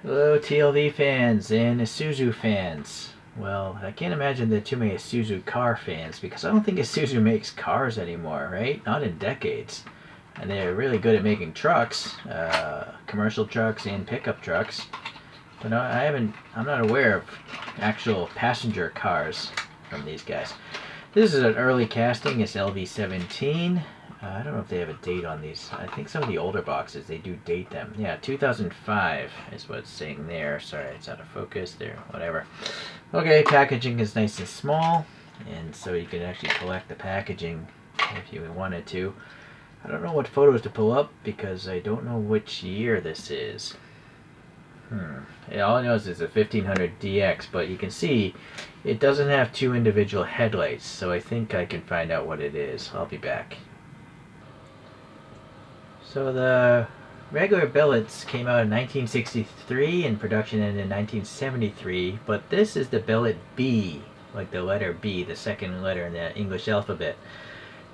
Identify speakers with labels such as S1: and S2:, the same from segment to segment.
S1: Hello, TLV fans and Isuzu fans. Well, I can't imagine there are too many Isuzu car fans because I don't think Isuzu makes cars anymore, right? Not in decades. And they're really good at making trucks, commercial trucks and pickup trucks. But I'm not aware of actual passenger cars from these guys. This is an early casting. It's LV-17. I don't know if they have a date on these. I think some of the older boxes, they do date them. Yeah, 2005 is what it's saying there. Sorry, it's out of focus there. Whatever. Okay, packaging is nice and small. And so you can actually collect the packaging if you wanted to. I don't know what photos to pull up because I don't know which year this is. Yeah, all I know is it's a 1500 DX, but you can see it doesn't have two individual headlights, so I think I can find out what it is. I'll be back. So the regular billets came out in 1963 and production ended in 1973, but this is the Bellett B, like the letter B, the second letter in the English alphabet.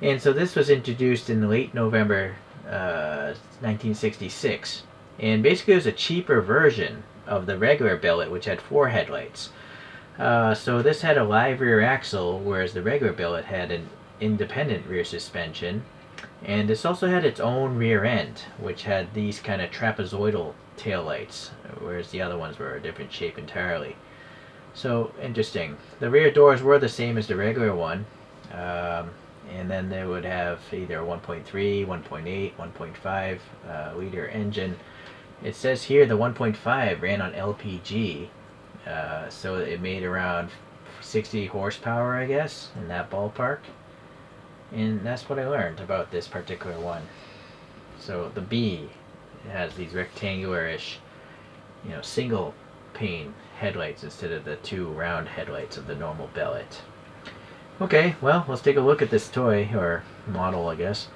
S1: And so this was introduced in late November 1966. And basically it was a cheaper version of the regular billet, which had four headlights. So this had a live rear axle, whereas the regular billet had an independent rear suspension. And this also had its own rear end, which had these kind of trapezoidal taillights, whereas the other ones were a different shape entirely. So interesting. The rear doors were the same as the regular one. And then they would have either 1.3, 1.8, 1.5 liter engine. It says here the 1.5 ran on LPG, so it made around 60 horsepower, I guess, in that ballpark. And that's what I learned about this particular one. So the B has these rectangular-ish, single pane headlights instead of the two round headlights of the normal Bellet. Okay, well, let's take a look at this toy, or model, I guess.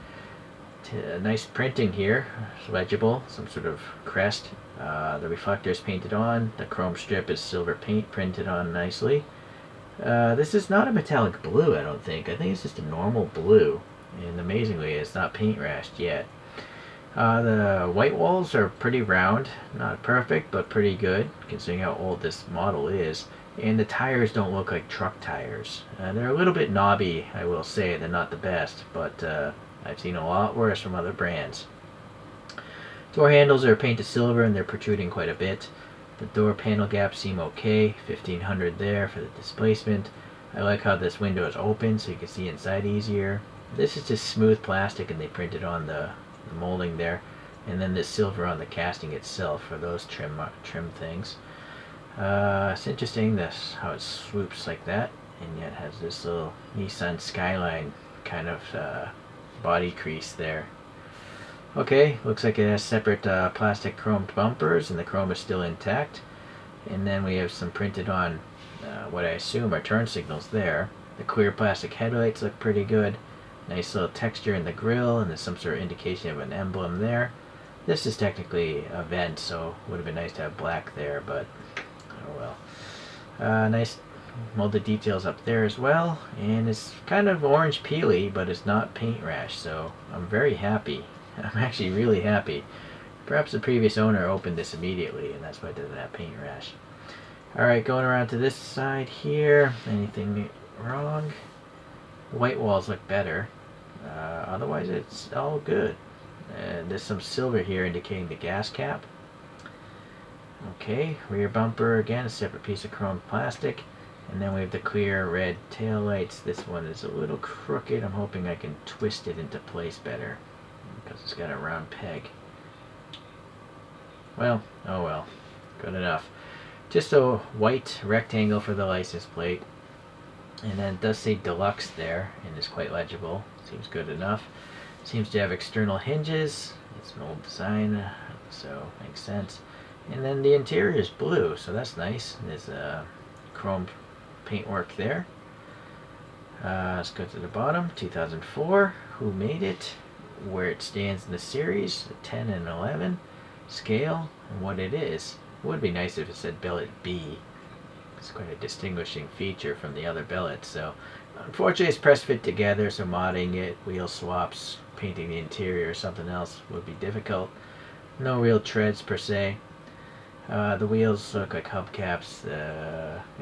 S1: Nice printing here, it's legible, some sort of crest. The reflector is painted on, the chrome strip is silver paint printed on nicely. This is not a metallic blue, I don't think. I think it's just a normal blue, and amazingly, it's not paint rashed yet. The white walls are pretty round, not perfect, but pretty good, considering how old this model is. And the tires don't look like truck tires. They're a little bit knobby, I will say. They're not the best, but I've seen a lot worse from other brands. Door handles are painted silver and they're protruding quite a bit. The door panel gaps seem okay, 1500 there for the displacement. I like how this window is open so you can see inside easier. This is just smooth plastic and they printed on the molding there. And then this silver on the casting itself for those trim things. It's interesting how it swoops like that, and yet has this little Nissan Skyline kind of body crease there. Okay, looks like it has separate plastic chromed bumpers, and the chrome is still intact. And then we have some printed on what I assume are turn signals there. The clear plastic headlights look pretty good. Nice little texture in the grille, and there's some sort of indication of an emblem there. This is technically a vent, so it would have been nice to have black there, but oh well. Nice molded details up there as well, and it's kind of orange peely, but it's not paint rash, so I'm very happy. I'm actually really happy. Perhaps the previous owner opened this immediately, and that's why it doesn't have paint rash. Alright, going around to this side here. Anything wrong? White walls look better. Otherwise, it's all good. There's some silver here indicating the gas cap. Okay, rear bumper again, a separate piece of chrome plastic. And then we have the clear red tail lights. This one is a little crooked. I'm hoping I can twist it into place better because it's got a round peg. Well, oh well, good enough. Just a white rectangle for the license plate. And then it does say deluxe there and is quite legible. Seems good enough. Seems to have external hinges. It's an old design, so makes sense. And then the interior is blue, so that's nice. There's chrome paintwork there. Let's go to the bottom. 2004. Who made it? Where it stands in the series. 10 and 11. Scale and what it is. It would be nice if it said Bellett B. It's quite a distinguishing feature from the other Bellets. So unfortunately it's press fit together, so modding it, wheel swaps, painting the interior or something else would be difficult. No real treads per se. The wheels look like hubcaps,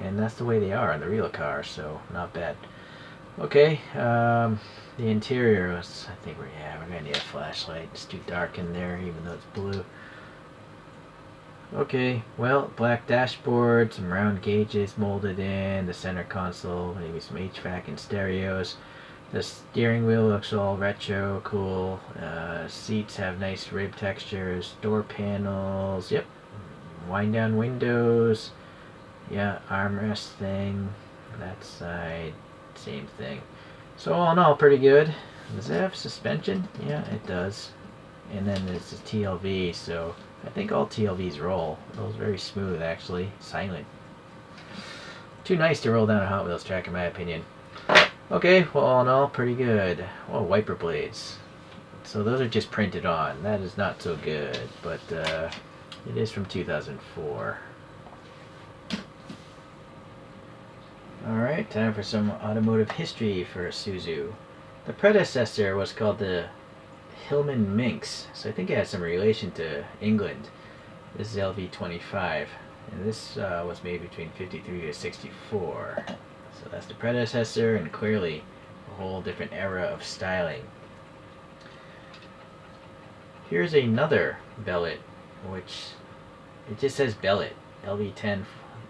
S1: and that's the way they are on the real car, so not bad. Okay, the interior was, I think we're gonna need a flashlight. It's too dark in there, even though it's blue. Okay, well, black dashboard, some round gauges molded in, the center console, maybe some HVAC and stereos. The steering wheel looks all retro, cool. Seats have nice rib textures, door panels, yep. Wind down windows, yeah, armrest thing, that side, same thing. So all in all, pretty good. Does it have suspension? Yeah, it does. And then there's a TLV, so I think all TLVs roll. It rolls very smooth, actually. Silent. Too nice to roll down a Hot Wheels track, in my opinion. Okay, well, all in all, pretty good. Oh, wiper blades. So those are just printed on. That is not so good, but it is from 2004. Alright, time for some automotive history for Isuzu. The predecessor was called the Hillman Minx, so I think it has some relation to England. This is LV-25, and this was made between 53 to 64. So that's the predecessor, and clearly a whole different era of styling. Here's another Bellett, which it just says Bellett, LV-10.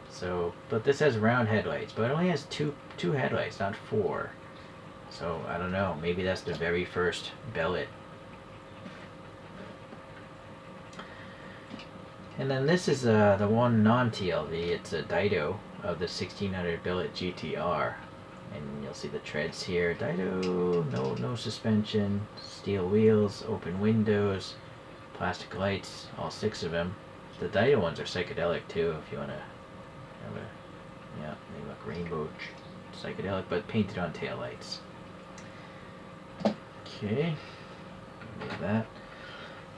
S1: So, but this has round headlights, but it only has two headlights, not four. So I don't know. Maybe that's the very first Bellett. And then this is the one non-TLV. It's a Dido of the 1600 Bellett GTR, and you'll see the treads here. Dido, no suspension, steel wheels, open windows, plastic lights, all 6 of them. The Dido ones are psychedelic too, if you want to have a, yeah, they look rainbow psychedelic, but painted on taillights. Okay, leave that.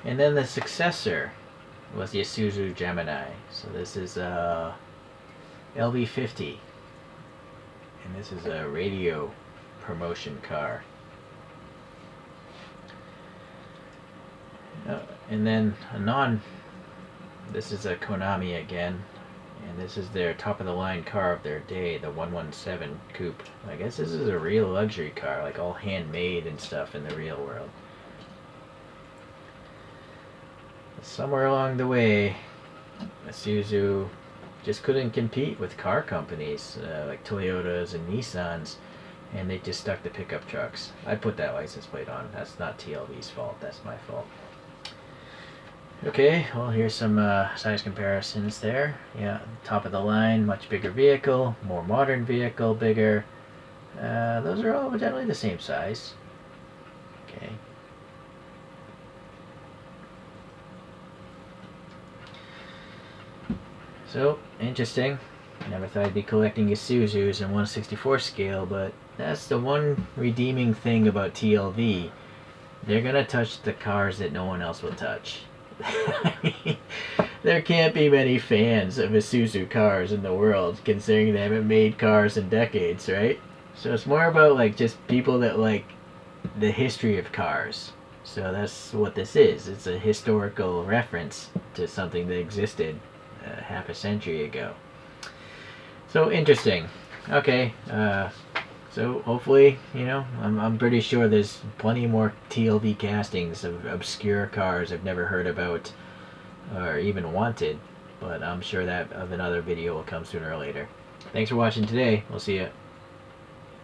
S1: And then the successor was the Isuzu Gemini. So this is LV-50, and this is a radio promotion car. And then this is a Konami again, and this is their top of the line car of their day, the 117 Coupe. I guess this is a real luxury car, like all handmade and stuff in the real world. Somewhere along the way, Isuzu just couldn't compete with car companies like Toyotas and Nissans, and they just stuck to pickup trucks. I put that license plate on. That's not TLV's fault. That's my fault. Okay, well, here's some size comparisons there. Yeah, top of the line, much bigger vehicle, more modern vehicle, bigger. Those are all generally the same size. Okay. So, interesting. Never thought I'd be collecting Isuzus in 1/64 scale, but that's the one redeeming thing about TLV. They're gonna touch the cars that no one else will touch. I mean, there can't be many fans of Isuzu cars in the world, considering they haven't made cars in decades, right? So it's more about like just people that like the history of cars. So that's what this is. It's a historical reference to something that existed half a century ago. So interesting. Okay, so hopefully, you know, I'm pretty sure there's plenty more TLV castings of obscure cars I've never heard about or even wanted, but I'm sure that of another video will come sooner or later. Thanks for watching today. We'll see you.